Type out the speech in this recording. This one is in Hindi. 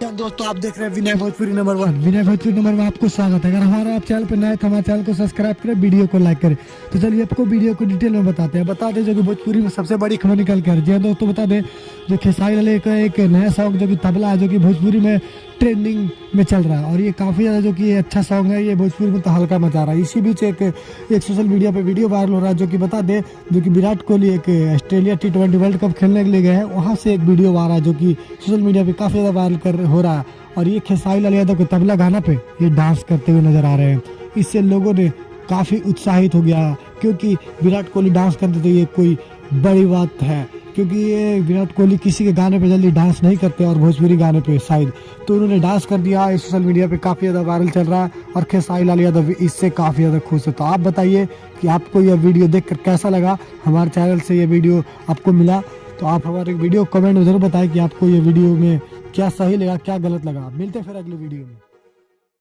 नमस्कार दोस्तों, आप देख रहे हैं विनय भोजपुरी नंबर 1। विनय भोजपुरी नंबर में आपको स्वागत है। अगर हमारा आप चैनल पर नए तो हमारे चैनल को सब्सक्राइब करें, वीडियो को लाइक करें। तो चलिए आपको वीडियो को डिटेल में बताते हैं। बता दें जो कि भोजपुरी में सबसे बड़ी खबर निकल कर जी दोस्तों, बता दें जो खेसारी लाल का एक नया सॉन्ग जो कि तबला है, जो कि भोजपुरी में ट्रेंडिंग में चल रहा है और ये काफ़ी ज़्यादा जो कि अच्छा सॉन्ग है। ये भोजपुरी में तो हल्का मचा रहा है। इसी बीच एक सोशल मीडिया पे वीडियो वायरल हो रहा है, जो कि बता दें जो कि विराट कोहली एक ऑस्ट्रेलिया T20 वर्ल्ड कप खेलने के लिए गए हैं, वहाँ से एक वीडियो आ रहा है जो कि सोशल मीडिया पे काफ़ी ज़्यादा वायरल हो रहा है। और ये खेसारी लाल यादव के तबला गाना पे ये डांस करते हुए नजर आ रहे हैं। इससे लोगों ने काफ़ी उत्साहित हो गया, क्योंकि विराट कोहली डांस करते तो ये कोई बड़ी बात है, क्योंकि ये विराट कोहली किसी के गाने पे जल्दी डांस नहीं करते और भोजपुरी गाने पे शायद, तो उन्होंने डांस कर दिया। इस सोशल मीडिया पे काफ़ी ज़्यादा वायरल चल रहा है और खेसारी लाल यादव भी इससे काफ़ी ज़्यादा खुश है। तो आप बताइए कि आपको यह वीडियो देखकर कैसा लगा। हमारे चैनल से ये वीडियो आपको मिला तो आप हमारे वीडियो कमेंट में ज़रूर बताएं कि आपको ये वीडियो में क्या सही लगा, क्या गलत लगा। मिलते हैं फिर अगले वीडियो में।